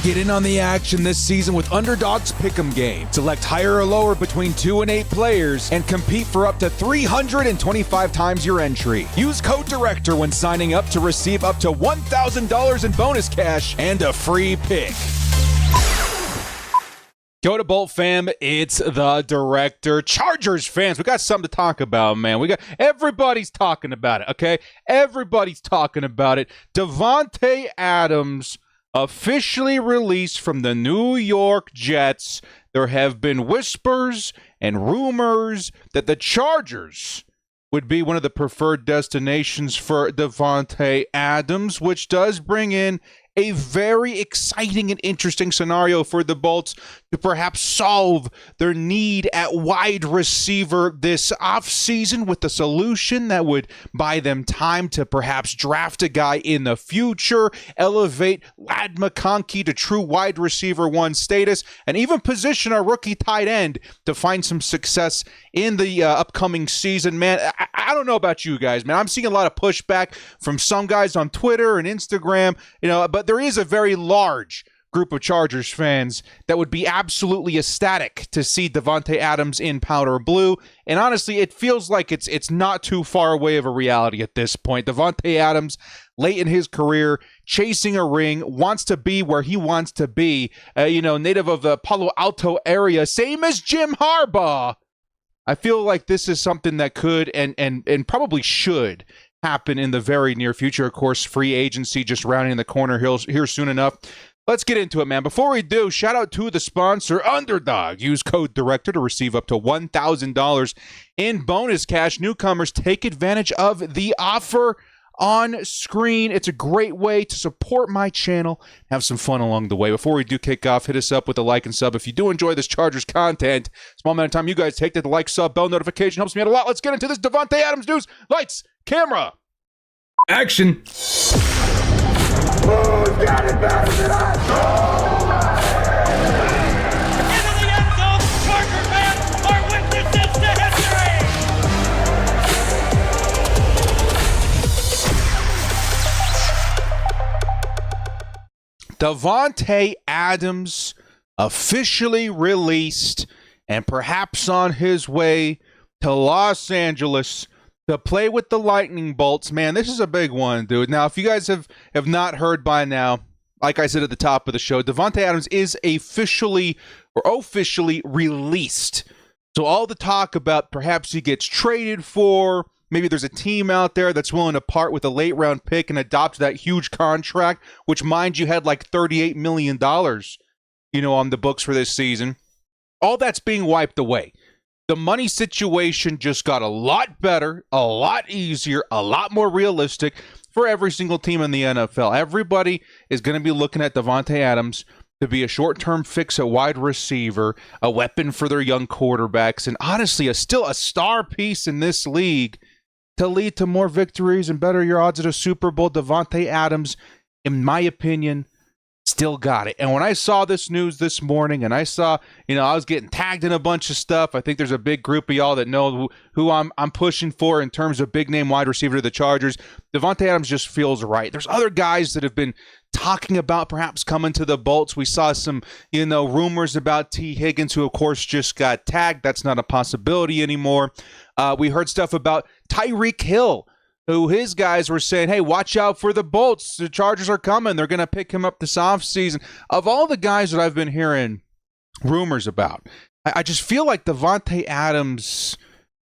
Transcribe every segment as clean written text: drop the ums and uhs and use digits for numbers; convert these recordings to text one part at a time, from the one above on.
Get in on the action this season with Underdog's Pick'em game. Select higher or lower between 2 and 8 players and compete for up to 325 times your entry. Use code DIRECTOR when signing up to receive up to $1,000 in bonus cash and a free pick. Go to Bolt fam, it's the Director. Chargers fans, we got something to talk about, man. Everybody's talking about it, okay? Everybody's talking about it. Davante Adams officially released from the New York Jets. There have been whispers and rumors that the Chargers would be one of the preferred destinations for Davante Adams, which does bring in a very exciting and interesting scenario for the Bolts to perhaps solve their need at wide receiver this offseason with a solution that would buy them time to perhaps draft a guy in the future, elevate Ladd McConkey to true wide receiver one status, and even position a rookie tight end to find some success in the upcoming season. Man, I don't know about you guys, man. I'm seeing a lot of pushback from some guys on Twitter and Instagram, but there is a very large group of Chargers fans that would be absolutely ecstatic to see Davante Adams in powder blue. And honestly, it feels like it's not too far away of a reality at this point. Davante Adams, late in his career, chasing a ring, wants to be where he wants to be, native of the Palo Alto area, same as Jim Harbaugh. I feel like this is something that could and probably should happen in the very near future. Of course, free agency just rounding the corner here soon enough. Let's get into it, man. Before we do, shout out to the sponsor, Underdog. Use code DIRECTOR to receive up to $1,000 in bonus cash. Newcomers, take advantage of the offer on screen. It's a great way to support my channel, have some fun along the way. Before we do kick off, hit us up with a like and sub. If you do enjoy this Chargers content, small amount of time you guys take that like, sub, bell notification helps me out a lot. Let's get into this Davante Adams news. Lights, camera, action. Who's got it better than us? Into the end zone, Charger fans are witnesses to history. Davante Adams officially released and perhaps on his way to Los Angeles to play with the Lightning Bolts. Man, this is a big one, dude. Now, if you guys have not heard by now, like I said at the top of the show, Davante Adams is officially released. So all the talk about perhaps he gets traded for, maybe there's a team out there that's willing to part with a late-round pick and adopt that huge contract, which, mind you, had like $38 million, on the books for this season. All that's being wiped away. The money situation just got a lot better, a lot easier, a lot more realistic for every single team in the NFL. Everybody is going to be looking at Davante Adams to be a short-term fix at wide receiver, a weapon for their young quarterbacks, and honestly, still a star piece in this league to lead to more victories and better your odds at a Super Bowl. Davante Adams, in my opinion, still got it. And when I saw this news this morning and I saw, I was getting tagged in a bunch of stuff. I think there's a big group of y'all that know who I'm pushing for in terms of big name wide receiver to the Chargers. Davante Adams just feels right. There's other guys that have been talking about perhaps coming to the Bolts. We saw some, rumors about T. Higgins, who of course just got tagged. That's not a possibility anymore. We heard stuff about Tyreek Hill, who his guys were saying, hey, watch out for the Bolts. The Chargers are coming. They're going to pick him up this offseason. Of all the guys that I've been hearing rumors about, I just feel like Davante Adams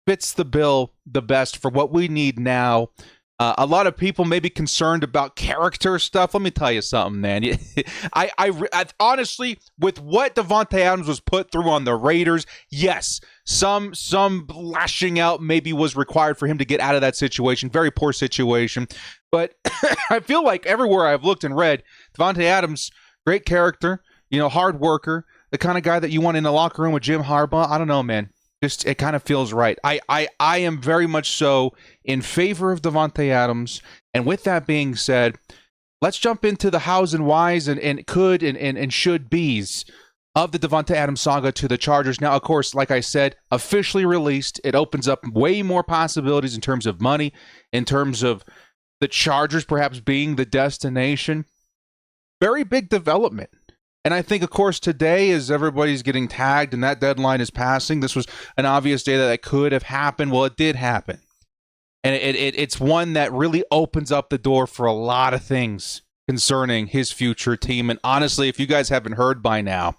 fits the bill the best for what we need now. A lot of people may be concerned about character stuff. Let me tell you something, man. I honestly, with what Davante Adams was put through on the Raiders, yes, some lashing out maybe was required for him to get out of that situation. Very poor situation. But I feel like everywhere I've looked and read, Davante Adams, great character, hard worker, the kind of guy that you want in the locker room with Jim Harbaugh. I don't know, man. Just it kind of feels right. I am very much so in favor of Davante Adams. And with that being said, let's jump into the hows and whys and could and should be's of the Davante Adams saga to the Chargers. Now, of course, like I said, officially released. It opens up way more possibilities in terms of money, in terms of the Chargers perhaps being the destination. Very big development And I think, of course, today, as everybody's getting tagged and that deadline is passing, this was an obvious day that could have happened. Well, it did happen. And it's one that really opens up the door for a lot of things concerning his future team. And honestly, if you guys haven't heard by now,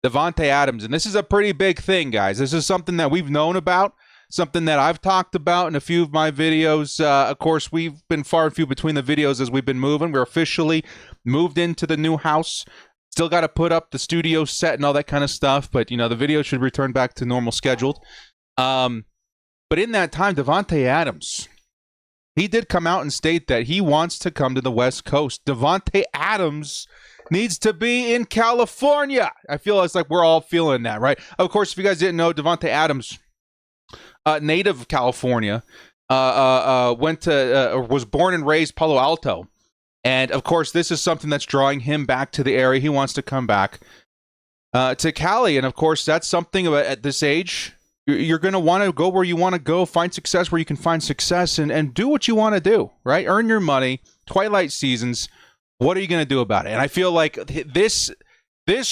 Davante Adams, and this is a pretty big thing, guys. This is something that we've known about, something that I've talked about in a few of my videos. Of course, we've been far and few between the videos as we've been moving. We're officially moved into the new house. Still got to put up the studio set and all that kind of stuff, but, the video should return back to normal scheduled. But in that time, Davante Adams, he did come out and state that he wants to come to the West Coast. Davante Adams needs to be in California. I feel it's like we're all feeling that, right? Of course, if you guys didn't know, Davante Adams, native of California, was born and raised Palo Alto. And, of course, this is something that's drawing him back to the area. He wants to come back to Cali. And, of course, that's something at this age. You're going to want to go where you want to go, find success where you can find success, and do what you want to do, right? Earn your money, twilight seasons. What are you going to do about it? And I feel like this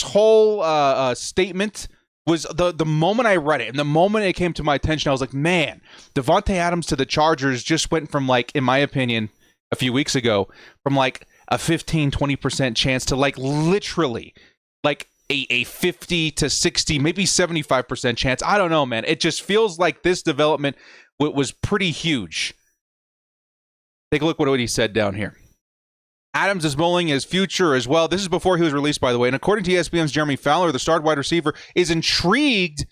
whole statement was the moment I read it and the moment it came to my attention, I was like, man, Davante Adams to the Chargers just went from, like, in my opinion, a few weeks ago, from like a 15-20% chance to like literally like a 50 to 60, maybe 75% chance. I don't know, man. It just feels like this development was pretty huge. Take a look at what he said down here. Adams is mulling his future as well. This is before he was released, by the way. And according to ESPN's Jeremy Fowler, the starred wide receiver is intrigued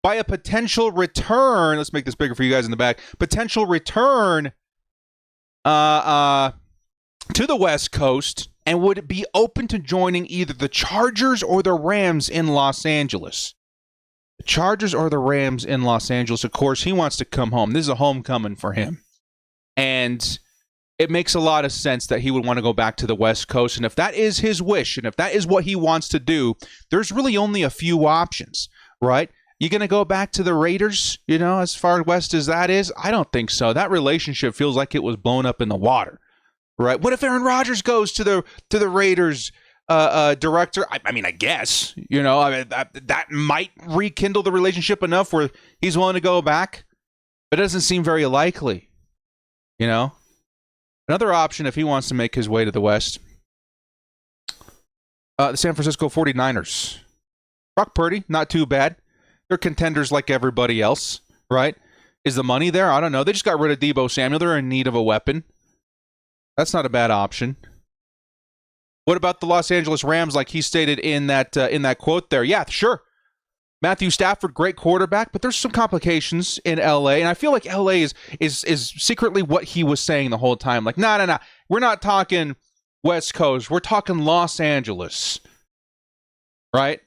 by a potential return. Let's make this bigger for you guys in the back. Potential return to the West Coast, and would be open to joining either the Chargers or the Rams in Los Angeles. The Chargers or the Rams in Los Angeles. Of course, he wants to come home. This is a homecoming for him. And it makes a lot of sense that he would want to go back to the West Coast. And if that is his wish, and if that is what he wants to do, there's really only a few options, right? You going to go back to the Raiders, as far west as that is? I don't think so. That relationship feels like it was blown up in the water, right? What if Aaron Rodgers goes to the Raiders director? I mean, I guess, that might rekindle the relationship enough where he's willing to go back. But it doesn't seem very likely, Another option if he wants to make his way to the West, the San Francisco 49ers. Brock Purdy, not too bad. They're contenders like everybody else, right? Is the money there? I don't know. They just got rid of Deebo Samuel. They're in need of a weapon. That's not a bad option. What about the Los Angeles Rams, like he stated in that quote there? Yeah, sure. Matthew Stafford, great quarterback, but there's some complications in L.A., and I feel like L.A. is secretly what he was saying the whole time. Like, no. We're not talking West Coast. We're talking Los Angeles, right?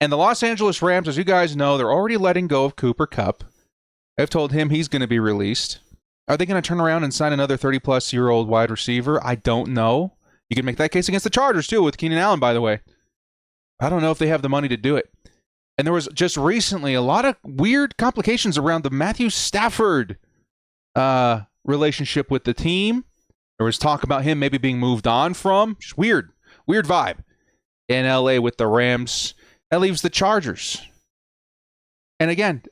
And the Los Angeles Rams, as you guys know, they're already letting go of Cooper Kupp. They've told him he's going to be released. Are they going to turn around and sign another 30-plus-year-old wide receiver? I don't know. You can make that case against the Chargers, too, with Keenan Allen, by the way. I don't know if they have the money to do it. And there was just recently a lot of weird complications around the Matthew Stafford relationship with the team. There was talk about him maybe being moved on from. Just weird vibe in L.A. with the Rams. That leaves the Chargers. And again,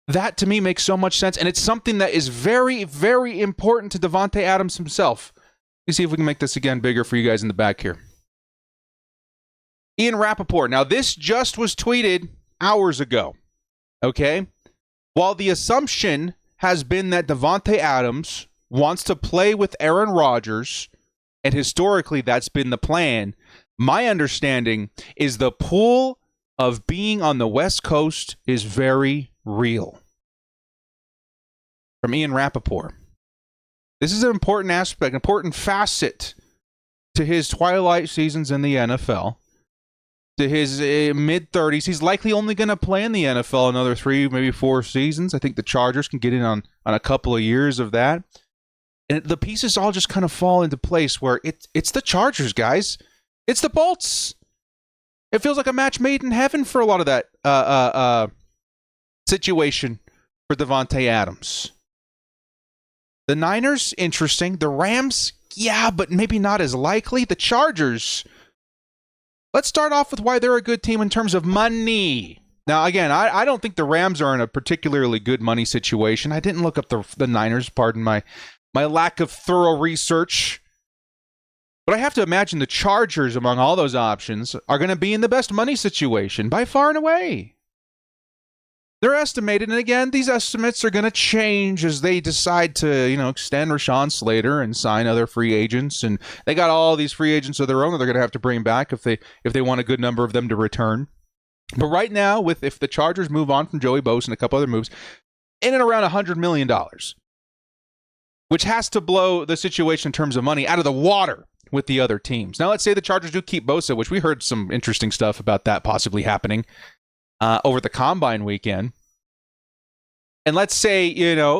that to me makes so much sense. And it's something that is very, very important to Davante Adams himself. Let's see if we can make this again bigger for you guys in the back here. Ian Rappaport. Now, this just was tweeted hours ago. Okay? While the assumption has been that Davante Adams wants to play with Aaron Rodgers, and historically that's been the plan, my understanding is the pull of being on the West Coast is very real. From Ian Rappaport. This is an important aspect, important facet to his twilight seasons in the NFL. To his mid-30s. He's likely only going to play in the NFL another 3, maybe 4 seasons. I think the Chargers can get in on a couple of years of that. And the pieces all just kind of fall into place where it's the Chargers, guys. It's the Bolts. It feels like a match made in heaven for a lot of that situation for Davante Adams. The Niners, interesting. The Rams, yeah, but maybe not as likely. The Chargers, Let's start off with why they're a good team in terms of money. Now, again, I don't think the Rams are in a particularly good money situation. I didn't look up the Niners, pardon my lack of thorough research. But I have to imagine the Chargers, among all those options, are going to be in the best money situation by far and away. They're estimated, and again, these estimates are going to change as they decide to, extend Rashawn Slater and sign other free agents. And they got all these free agents of their own that they're going to have to bring back if they want a good number of them to return. But right now, if the Chargers move on from Joey Bosa and a couple other moves, in and around $100 million, which has to blow the situation in terms of money out of the water with the other teams. Now, let's say the Chargers do keep Bosa, which we heard some interesting stuff about that possibly happening over the Combine weekend. And let's say,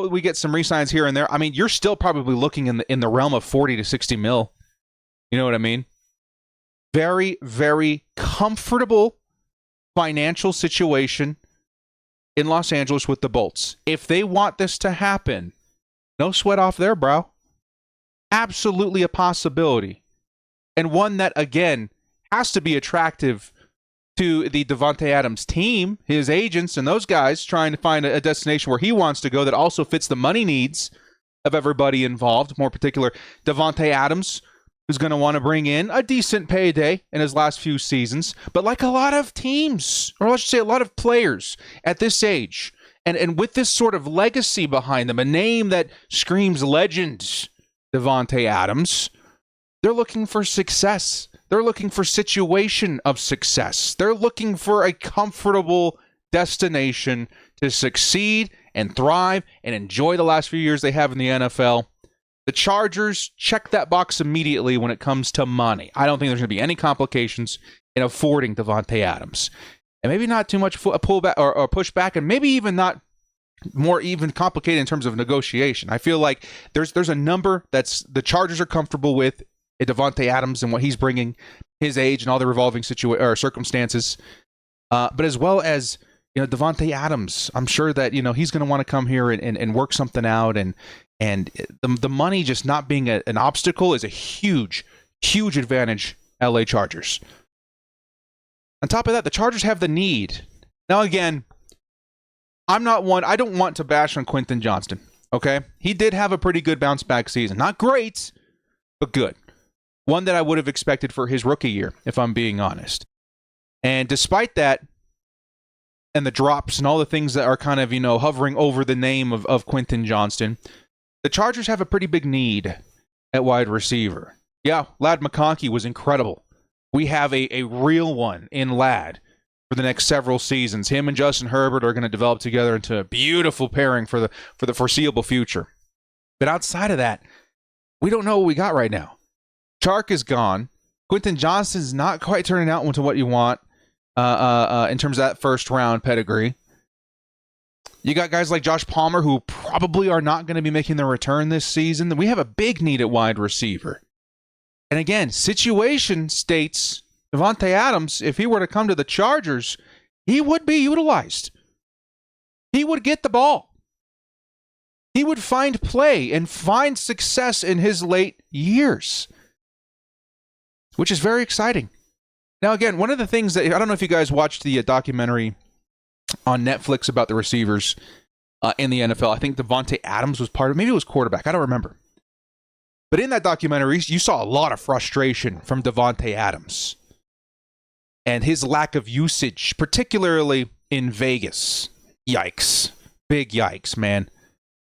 we get some re-signs here and there. I mean, you're still probably looking in the realm of 40 to 60 mil. You know what I mean? Very, very comfortable financial situation in Los Angeles with the Bolts. If they want this to happen, no sweat off their brow. Absolutely a possibility. And one that, again, has to be attractive to the Davante Adams team, his agents, and those guys trying to find a destination where he wants to go that also fits the money needs of everybody involved. More particular, Davante Adams, who's going to want to bring in a decent payday in his last few seasons. But like a lot of teams, or let's just say a lot of players at this age, and with this sort of legacy behind them, a name that screams legend, Davante Adams, they're looking for success. They're looking for situation of success. They're looking for a comfortable destination to succeed and thrive and enjoy the last few years they have in the NFL. The Chargers check that box immediately when it comes to money. I don't think there's going to be any complications in affording Davante Adams. And maybe not too much a pullback or pushback, and maybe even not more even complicated in terms of negotiation. I feel like there's a number that's the Chargers are comfortable with Davante Adams and what he's bringing, his age and all the revolving circumstances, but as well as Davante Adams. I'm sure that he's going to want to come here and work something out, and the money just not being an obstacle is a huge advantage. LA Chargers. On top of that, the Chargers have the need. Now again, I don't want to bash on Quentin Johnston. Okay, he did have a pretty good bounce back season. Not great, but good. One that I would have expected for his rookie year, if I'm being honest. And despite that, and the drops and all the things that are kind of, hovering over the name of Quentin Johnston, the Chargers have a pretty big need at wide receiver. Yeah, Ladd McConkey was incredible. We have a real one in Ladd for the next several seasons. Him and Justin Herbert are going to develop together into a beautiful pairing for the foreseeable future. But outside of that, we don't know what we got right now. Chark is gone. Quentin Johnston's not quite turning out into what you want in terms of that first round pedigree. You got guys like Josh Palmer who probably are not going to be making their return this season. We have a big need at wide receiver. And again, situation states Davante Adams, if he were to come to the Chargers, he would be utilized. He would get the ball. He would find play and find success in his late years, which is very exciting. Now, again, one of the things that, I don't know if you guys watched the documentary on Netflix about the receivers in the NFL. I think Davante Adams was part of it. Maybe it was quarterback. I don't remember. But in that documentary, you saw a lot of frustration from Davante Adams and his lack of usage, particularly in Vegas. Yikes. Big yikes, man.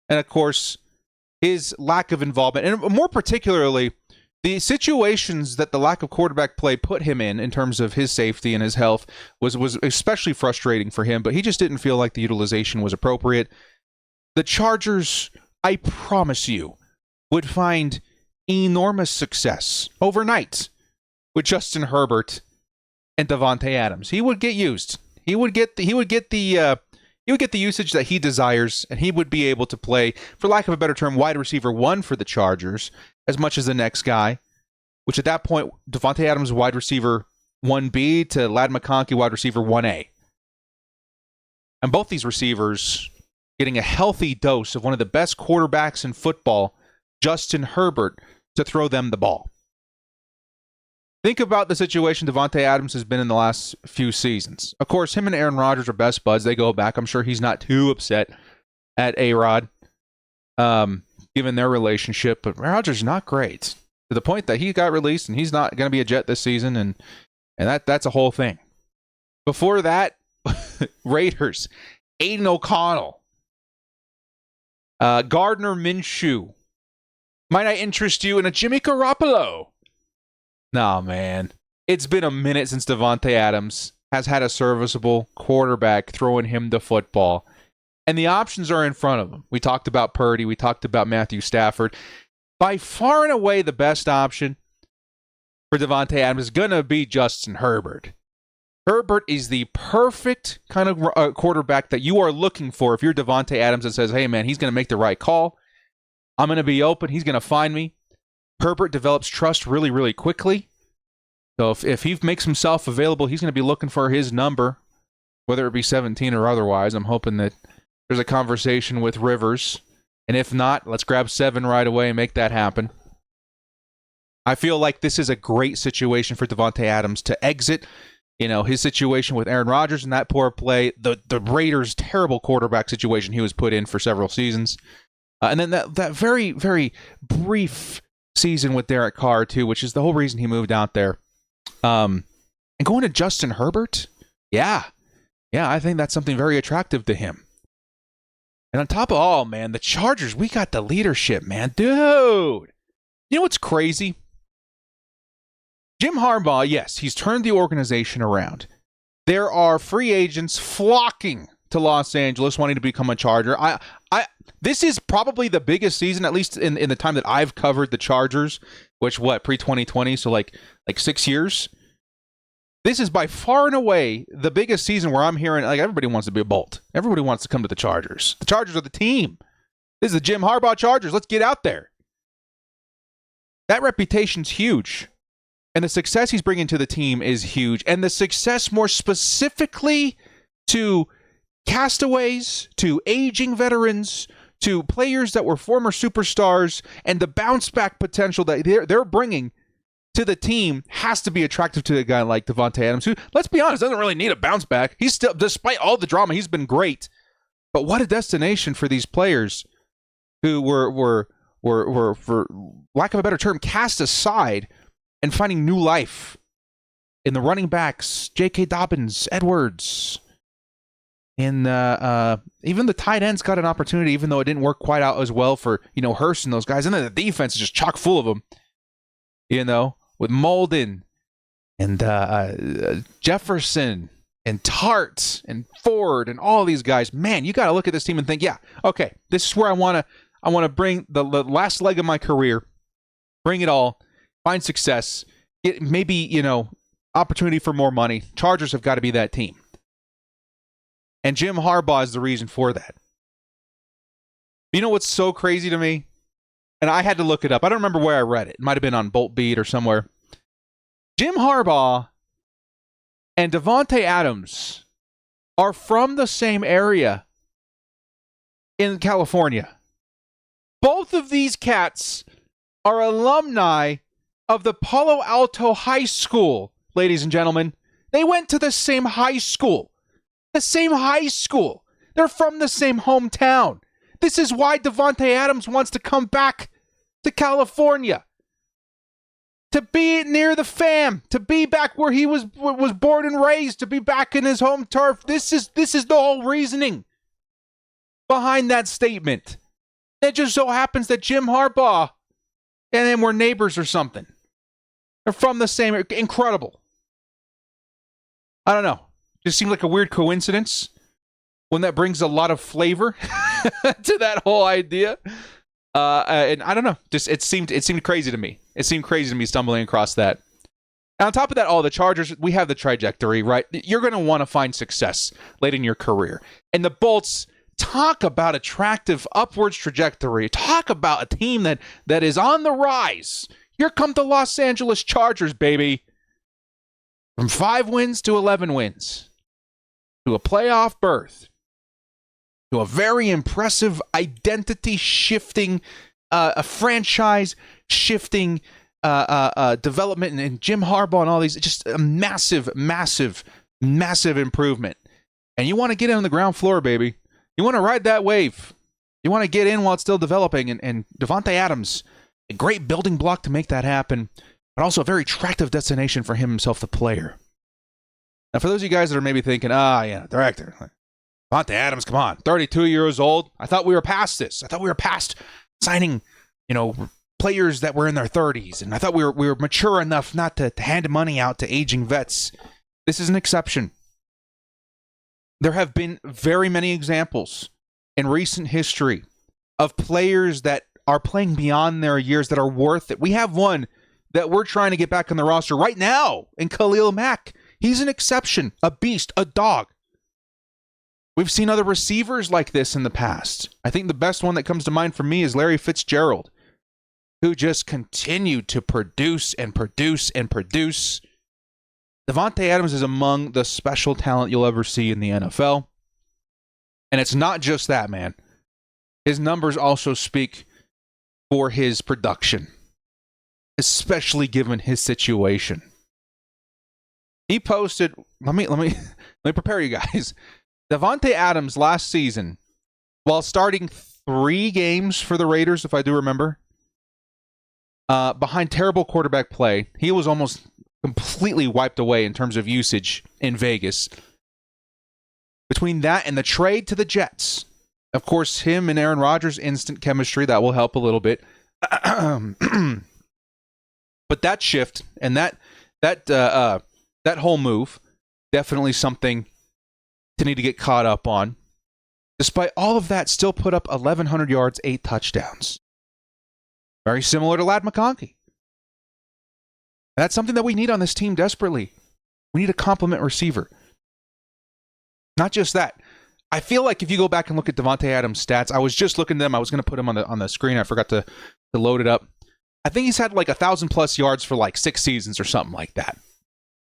And, of course, his lack of involvement, and more particularly, the situations that the lack of quarterback play put him in terms of his safety and his health was especially frustrating for him, but he just didn't feel like the utilization was appropriate. The Chargers, I promise you, would find enormous success overnight with Justin Herbert and Davante Adams. He would get used. He would get the usage that he desires, and he would be able to play, for lack of a better term, wide receiver one for the Chargers as much as the next guy, which at that point, Davante Adams wide receiver 1B to Ladd McConkey wide receiver 1A. And both these receivers getting a healthy dose of one of the best quarterbacks in football, Justin Herbert, to throw them the ball. Think about the situation Davante Adams has been in the last few seasons. Of course, him and Aaron Rodgers are best buds. They go back. I'm sure he's not too upset at A-Rod, given their relationship. But Rodgers not great to the point that he got released and he's not going to be a Jet this season, and that's a whole thing. Before that, Raiders, Aiden O'Connell, Gardner Minshew. Might I interest you in a Jimmy Garoppolo? No, man. It's been a minute since Davante Adams has had a serviceable quarterback throwing him the football. And the options are in front of him. We talked about Purdy. We talked about Matthew Stafford. By far and away, the best option for Davante Adams is going to be Justin Herbert. Herbert is the perfect kind of quarterback that you are looking for if you're Davante Adams and says, hey, man, he's going to make the right call. I'm going to be open. He's going to find me. Herbert develops trust really, really quickly. So if he makes himself available, he's going to be looking for his number, whether it be 17 or otherwise. I'm hoping that there's a conversation with Rivers. And if not, let's grab 7 right away and make that happen. I feel like this is a great situation for Davante Adams to exit, his situation with Aaron Rodgers and that poor play, the Raiders' terrible quarterback situation he was put in for several seasons. And then that very, very brief season with Derek Carr, too, which is the whole reason he moved out there. And going to Justin Herbert? Yeah, I think that's something very attractive to him. And on top of all, man, the Chargers, we got the leadership, man. Dude! You know what's crazy? Jim Harbaugh, yes, he's turned the organization around. There are free agents flocking to Los Angeles wanting to become a Charger. This is probably the biggest season, at least in the time that I've covered the Chargers, which, pre-2020, so like 6 years. This is by far and away the biggest season where I'm hearing, everybody wants to be a Bolt. Everybody wants to come to the Chargers. The Chargers are the team. This is the Jim Harbaugh Chargers. Let's get out there. That reputation's huge. And the success he's bringing to the team is huge. And the success more specifically to castaways, to aging veterans, to players that were former superstars, and the bounce back potential that they're bringing to the team has to be attractive to a guy like Davante Adams, who, let's be honest, doesn't really need a bounce back. He's still, despite all the drama, he's been great. But what a destination for these players who were for lack of a better term, cast aside and finding new life in the running backs, J.K. Dobbins, Edwards. And even the tight ends got an opportunity, even though it didn't work quite out as well for, Hurst and those guys. And then the defense is just chock full of them, with Molden and Jefferson and Tart and Ford and all these guys. Man, you got to look at this team and think, yeah, okay, this is where I want to bring the last leg of my career, bring it all, find success, get maybe, opportunity for more money. Chargers have got to be that team. And Jim Harbaugh is the reason for that. You know what's so crazy to me? And I had to look it up. I don't remember where I read it. It might have been on Bolt Beat or somewhere. Jim Harbaugh and Davante Adams are from the same area in California. Both of these cats are alumni of the Palo Alto High School, ladies and gentlemen. They went to the same high school. The same high school. They're from the same hometown. This is why Davante Adams wants to come back to California. To be near the fam. To be back where he was born and raised. To be back in his home turf. This is the whole reasoning behind that statement. It just so happens that Jim Harbaugh and then we're neighbors or something. They're from the same. Incredible. I don't know. Just seems like a weird coincidence. One that brings a lot of flavor to that whole idea. And I don't know. Just it seemed crazy to me. It seemed crazy to me stumbling across that. And on top of that, all the Chargers, we have the trajectory, right? You're going to want to find success late in your career. And the Bolts, talk about attractive upwards trajectory. Talk about a team that is on the rise. Here come the Los Angeles Chargers, baby. From 5 wins to 11 wins. To a playoff berth. To a very impressive identity-shifting, a franchise-shifting development and Jim Harbaugh and all these. It's just a massive, massive, massive improvement. And you want to get in on the ground floor, baby. You want to ride that wave. You want to get in while it's still developing. And Davante Adams, a great building block to make that happen, but also a very attractive destination for himself, the player. Now, for those of you guys that are maybe thinking, director, Davante Adams, come on, 32 years old. I thought we were past this. I thought we were past signing, players that were in their 30s, and I thought we were mature enough not to hand money out to aging vets. This is an exception. There have been very many examples in recent history of players that are playing beyond their years that are worth it. We have one that we're trying to get back on the roster right now in Khalil Mack. He's an exception, a beast, a dog. We've seen other receivers like this in the past. I think the best one that comes to mind for me is Larry Fitzgerald, who just continued to produce and produce and produce. Davante Adams is among the special talent you'll ever see in the NFL. And it's not just that, man. His numbers also speak for his production, especially given his situation. He posted, let me prepare you guys. Davante Adams last season, while starting 3 games for the Raiders, if I do remember, behind terrible quarterback play, he was almost completely wiped away in terms of usage in Vegas. Between that and the trade to the Jets, of course, him and Aaron Rodgers, instant chemistry, that will help a little bit. But that shift and that whole move, definitely something to need to get caught up on. Despite all of that, still put up 1,100 yards, 8 touchdowns. Very similar to Ladd McConkey. And that's something that we need on this team desperately. We need a complement receiver. Not just that. I feel like if you go back and look at Davante Adams' stats, I was just looking at them. I was going to put them on the screen. I forgot to load it up. I think he's had like 1,000+ yards for like 6 seasons or something like that.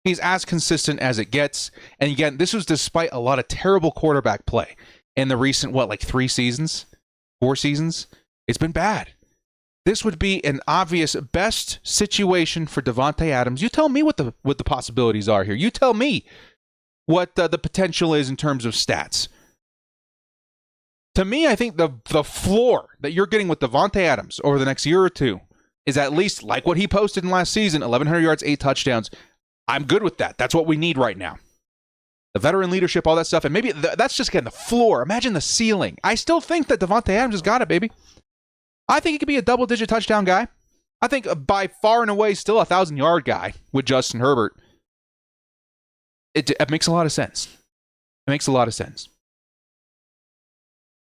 He's as consistent as it gets. And again, this was despite a lot of terrible quarterback play in the recent, 3 seasons? 4 seasons? It's been bad. This would be an obvious best situation for Davante Adams. You tell me what the possibilities are here. You tell me what the potential is in terms of stats. To me, I think the floor that you're getting with Davante Adams over the next year or two is at least like what he posted in last season, 1,100 yards, 8 touchdowns. I'm good with that. That's what we need right now. The veteran leadership, all that stuff, and maybe that's just getting the floor. Imagine the ceiling. I still think that Davante Adams has got it, baby. I think he could be a double-digit touchdown guy. I think by far and away still a 1,000-yard guy with Justin Herbert. It makes a lot of sense. It makes a lot of sense.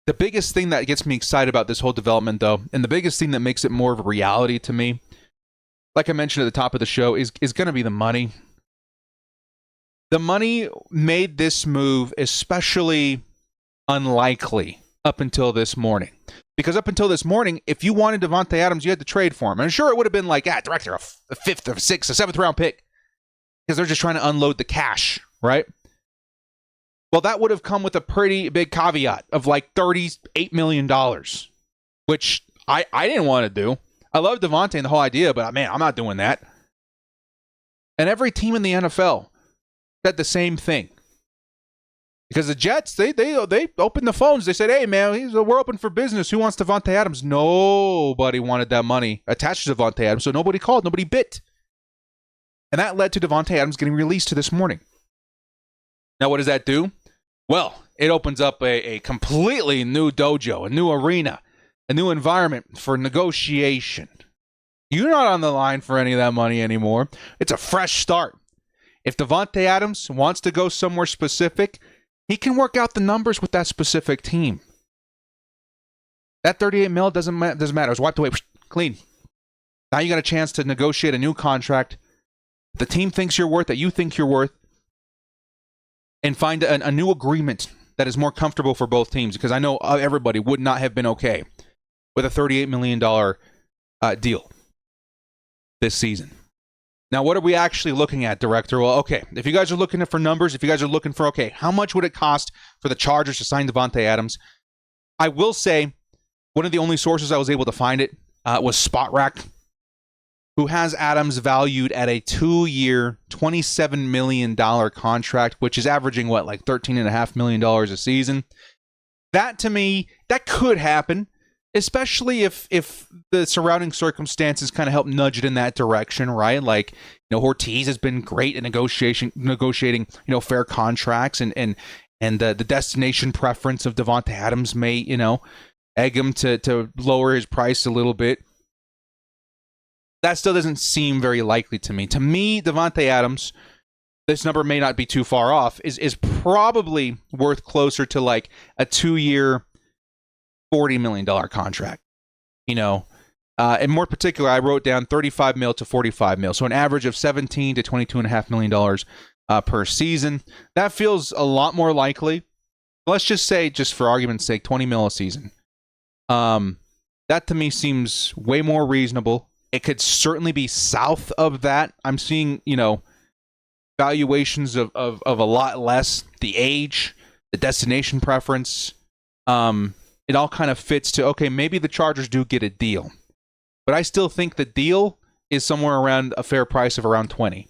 The biggest thing that gets me excited about this whole development, though, and the biggest thing that makes it more of a reality to me, like I mentioned at the top of the show, is going to be the money. The money made this move especially unlikely up until this morning. Because up until this morning, if you wanted Davante Adams, you had to trade for him. And sure, it would have been like, director, a 5th, a 6th, a 7th round pick. Because they're just trying to unload the cash, right? Well, that would have come with a pretty big caveat of like $38 million, which I didn't want to do. I love Devante and the whole idea, but man, I'm not doing that. And every team in the NFL said the same thing. Because the Jets, they opened the phones. They said, hey, man, we're open for business. Who wants Davante Adams? Nobody wanted that money attached to Davante Adams, so nobody called, nobody bit. And that led to Davante Adams getting released this morning. Now, what does that do? Well, it opens up a completely new dojo, a new arena, a new environment for negotiation. You're not on the line for any of that money anymore. It's a fresh start. If Davante Adams wants to go somewhere specific, he can work out the numbers with that specific team. That $38 million doesn't matter. It was wiped away clean. Now you got a chance to negotiate a new contract. The team thinks you're worth that you think you're worth. And find a new agreement that is more comfortable for both teams. Because I know everybody would not have been okay with a $38 million deal this season. Now, what are we actually looking at, Director? Well, okay, if you guys are looking for numbers, if you guys are looking for, okay, how much would it cost for the Chargers to sign Davante Adams? I will say one of the only sources I was able to find it was Spot Rack. who has Adams valued at a 2-year, $27 million contract, which is averaging, what, like $13.5 million a season. That, to me, that could happen, especially if the surrounding circumstances kind of help nudge it in that direction, right? Like, Ortiz has been great at negotiating, fair contracts, and the destination preference of Davante Adams may, egg him to lower his price a little bit. That still doesn't seem very likely to me. To me, Davante Adams, this number may not be too far off, is probably worth closer to like a 2-year, $40 million contract. And more particular, I wrote down $35 mil to $45 mil. So an average of $17 to $22.5 million per season. That feels a lot more likely. Let's just say, just for argument's sake, $20 mil a season. That to me seems way more reasonable. It could certainly be south of that. I'm seeing, valuations of a lot less. The age, the destination preference, it all kind of fits to, okay, maybe the Chargers do get a deal. But I still think the deal is somewhere around a fair price of around 20.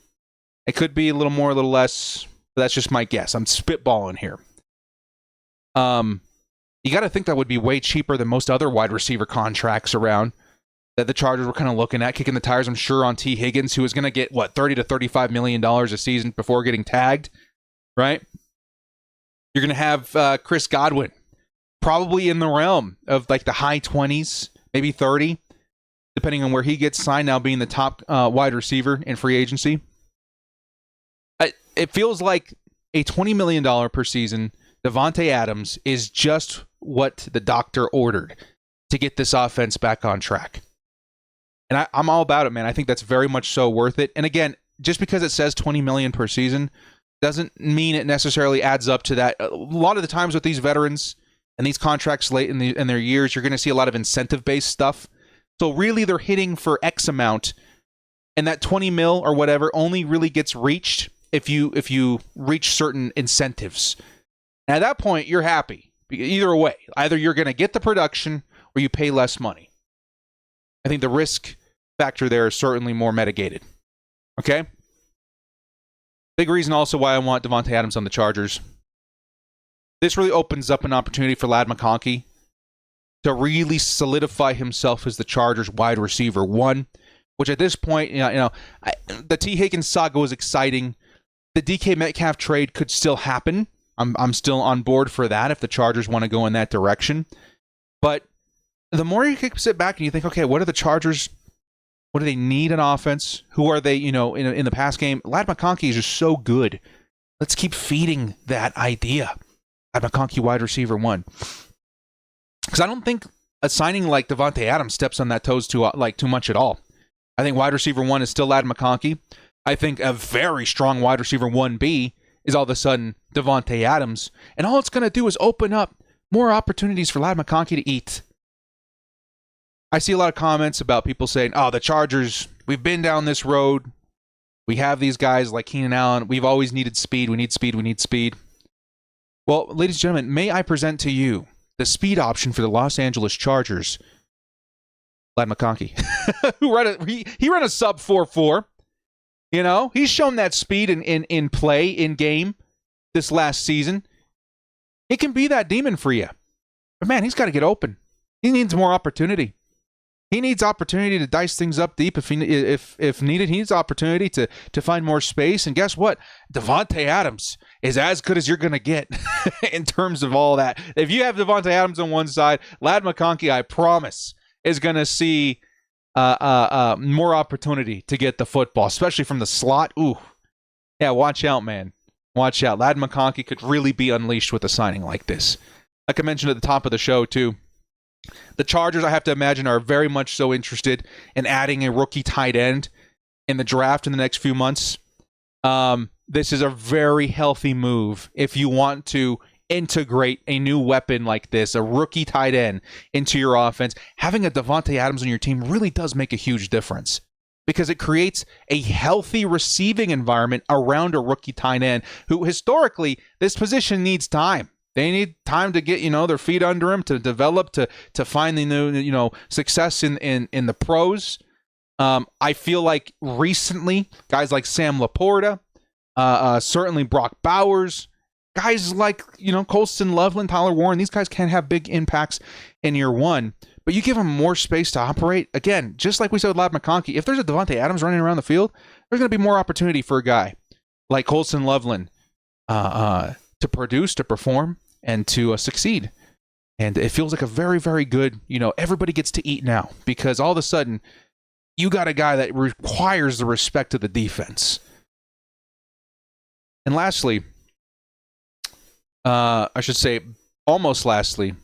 It could be a little more, a little less, but that's just my guess. I'm spitballing here. You got to think that would be way cheaper than most other wide receiver contracts around that the Chargers were kind of looking at, kicking the tires, I'm sure, on T. Higgins, who was going to get, $30 to $35 million a season before getting tagged, right? You're going to have Chris Godwin, probably in the realm of like the high 20s, maybe 30, depending on where he gets signed, now being the top wide receiver in free agency. It feels like a $20 million per season Davante Adams is just what the doctor ordered to get this offense back on track. And I'm all about it, man. I think that's very much so worth it. And again, just because it says $20 million per season doesn't mean it necessarily adds up to that. A lot of the times with these veterans and these contracts late in their years, you're going to see a lot of incentive-based stuff. So really, they're hitting for X amount, and that 20 mil or whatever only really gets reached if you reach certain incentives. And at that point, you're happy. Either way, either you're going to get the production or you pay less money. I think the risk factor there is certainly more mitigated. Okay? Big reason also why I want Davante Adams on the Chargers. This really opens up an opportunity for Ladd McConkey to really solidify himself as the Chargers wide receiver one, which at this point, the T. Higgins saga was exciting. The DK Metcalf trade could still happen. I'm still on board for that if the Chargers want to go in that direction. But the more you sit back and you think, okay, what are the Chargers? What do they need in offense? Who are they, in the pass game? Ladd McConkey is just so good. Let's keep feeding that idea. Ladd McConkey, wide receiver one. Because I don't think a signing like Davante Adams steps on that toes too much at all. I think wide receiver one is still Ladd McConkey. I think a very strong wide receiver 1B is all of a sudden Davante Adams. And all it's going to do is open up more opportunities for Ladd McConkey to eat. I see a lot of comments about people saying, oh, the Chargers, we've been down this road. We have these guys like Keenan Allen. We've always needed speed. We need speed. We need speed. Well, ladies and gentlemen, may I present to you the speed option for the Los Angeles Chargers, Ladd McConkey, he ran a sub 4.4. He's shown that speed in play, in game this last season. It can be that demon for you. But man, he's got to get open. He needs more opportunity. He needs opportunity to dice things up deep if needed. He needs opportunity to find more space. And guess what? Davante Adams is as good as you're going to get in terms of all that. If you have Davante Adams on one side, Ladd McConkey, I promise, is going to see more opportunity to get the football, especially from the slot. Ooh, yeah, watch out, man. Watch out. Ladd McConkey could really be unleashed with a signing like this. Like I mentioned at the top of the show, too, the Chargers, I have to imagine, are very much so interested in adding a rookie tight end in the draft in the next few months. This is a very healthy move if you want to integrate a new weapon like this, a rookie tight end, into your offense. Having a Davante Adams on your team really does make a huge difference because it creates a healthy receiving environment around a rookie tight end who historically, this position needs time. They need time to get, their feet under them, to develop, to find the new, success in the pros. I feel like recently, guys like Sam Laporta, certainly Brock Bowers, guys like, Colston Loveland, Tyler Warren, these guys can have big impacts in year one, but you give them more space to operate. Again, just like we said with Ladd McConkey, if there's a Davante Adams running around the field, there's going to be more opportunity for a guy like Colston Loveland to produce, to perform, and to succeed. And it feels like a very, very good, everybody gets to eat now, because all of a sudden you got a guy that requires the respect of the defense. And lastly, I should say almost lastly,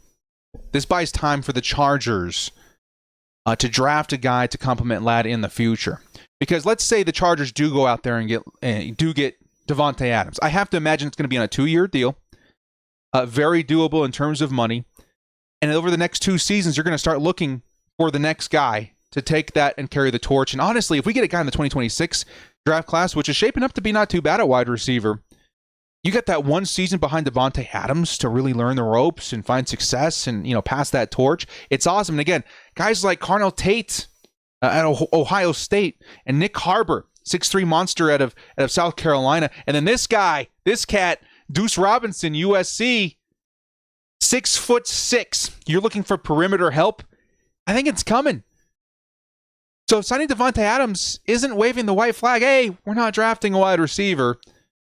this buys time for the Chargers to draft a guy to complement Ladd in the future. Because let's say the Chargers do go out there and get Devante Adams. I have to imagine it's going to be on a 2-year deal. Very doable in terms of money. And over the next 2 seasons, you're going to start looking for the next guy to take that and carry the torch. And honestly, if we get a guy in the 2026 draft class, which is shaping up to be not too bad at wide receiver, you get that 1 season behind Davante Adams to really learn the ropes and find success and, pass that torch. It's awesome. And again, guys like Carnell Tate at Ohio State and Nick Harbaugh, 6'3" monster out of South Carolina. And then this cat, Deuce Robinson, USC, 6'6". You're looking for perimeter help? I think it's coming. So signing Davante Adams isn't waving the white flag. Hey, we're not drafting a wide receiver.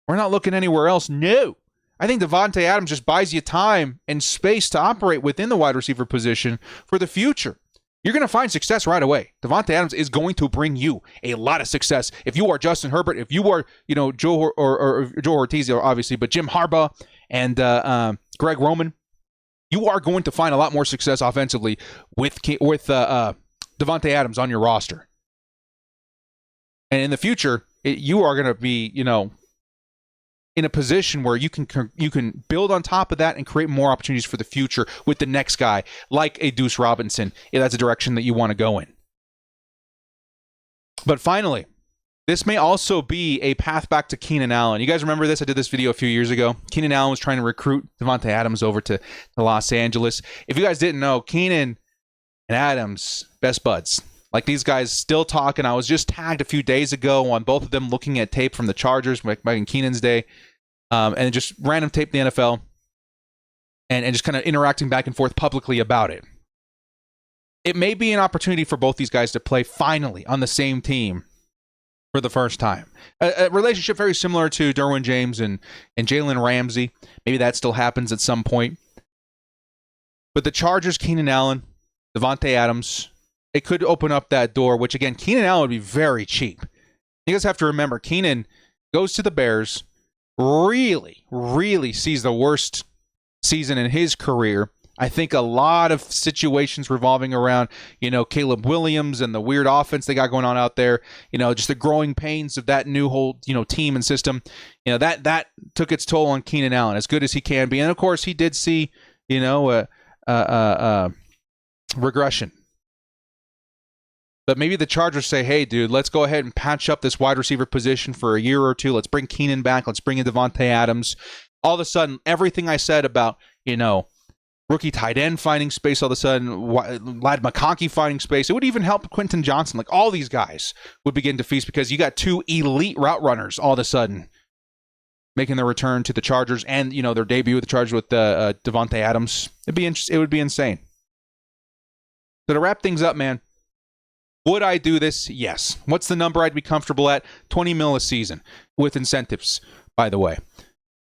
We're not looking anywhere else. No. I think Davante Adams just buys you time and space to operate within the wide receiver position for the future. You're going to find success right away. Davante Adams is going to bring you a lot of success. If you are Justin Herbert, if you are, Joe Ortiz, obviously, but Jim Harbaugh and Greg Roman, you are going to find a lot more success offensively with Davante Adams on your roster. And in the future, you are going to be, in a position where you can build on top of that and create more opportunities for the future with the next guy, like a Deuce Robinson, if that's a direction that you want to go in. But finally, this may also be a path back to Keenan Allen. You guys remember this? I did this video a few years ago. Keenan Allen was trying to recruit Davante Adams over to Los Angeles. If you guys didn't know, Keenan and Adams, best buds. Like, these guys still talking. I was just tagged a few days ago on both of them looking at tape from the Chargers back in Keenan's day. And just random tape in the NFL and just kind of interacting back and forth publicly about it. It may be an opportunity for both these guys to play finally on the same team for the first time. A relationship very similar to Derwin James and Jalen Ramsey. Maybe that still happens at some point. But the Chargers, Keenan Allen, Davante Adams, it could open up that door, which again, Keenan Allen would be very cheap. You guys have to remember, Keenan goes to the Bears, really sees the worst season in his career. I think a lot of situations revolving around, Caleb Williams and the weird offense they got going on out there, just the growing pains of that new whole, team and system, that took its toll on Keenan Allen, as good as he can be. And of course, he did see, regression. But maybe the Chargers say, hey, dude, let's go ahead and patch up this wide receiver position for a year or two. Let's bring Keenan back. Let's bring in Davante Adams. All of a sudden, everything I said about, rookie tight end finding space, all of a sudden, Ladd McConkey finding space. It would even help Quentin Johnson. Like, all these guys would begin to feast because you got 2 elite route runners all of a sudden making their return to the Chargers and, their debut with the Chargers with Davante Adams. It would be insane. So to wrap things up, man, would I do this? Yes. What's the number I'd be comfortable at? $20 million a season with incentives, by the way.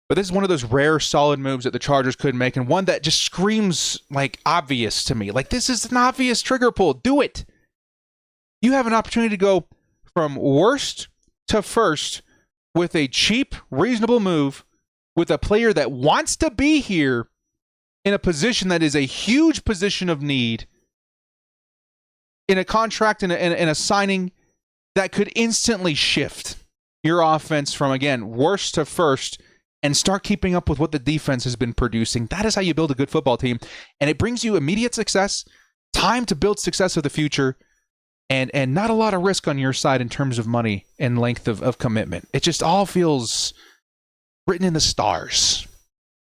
But this is one of those rare, solid moves that the Chargers could make, and one that just screams like obvious to me. Like, this is an obvious trigger pull. Do it. You have an opportunity to go from worst to first with a cheap, reasonable move with a player that wants to be here in a position that is a huge position of need, in a contract and a signing that could instantly shift your offense from, again, worst to first and start keeping up with what the defense has been producing. That is how you build a good football team. And it brings you immediate success, time to build success of the future, and not a lot of risk on your side in terms of money and length of commitment. It just all feels written in the stars.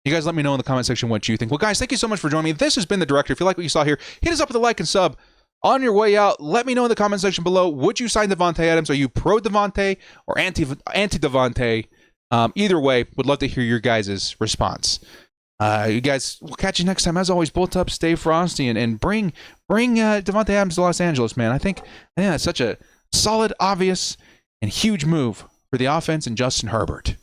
You guys let me know in the comment section what you think. Well, guys, thank you so much for joining me. This has been The Director. If you like what you saw here, hit us up with a like and sub. On your way out, let me know in the comment section below, would you sign Davante Adams? Are you pro Davante or anti Davante? Either way, would love to hear your guys' response. You guys, we'll catch you next time. As always, bolt up, stay frosty, and bring Davante Adams to Los Angeles, man. I think it's such a solid, obvious, and huge move for the offense and Justin Herbert.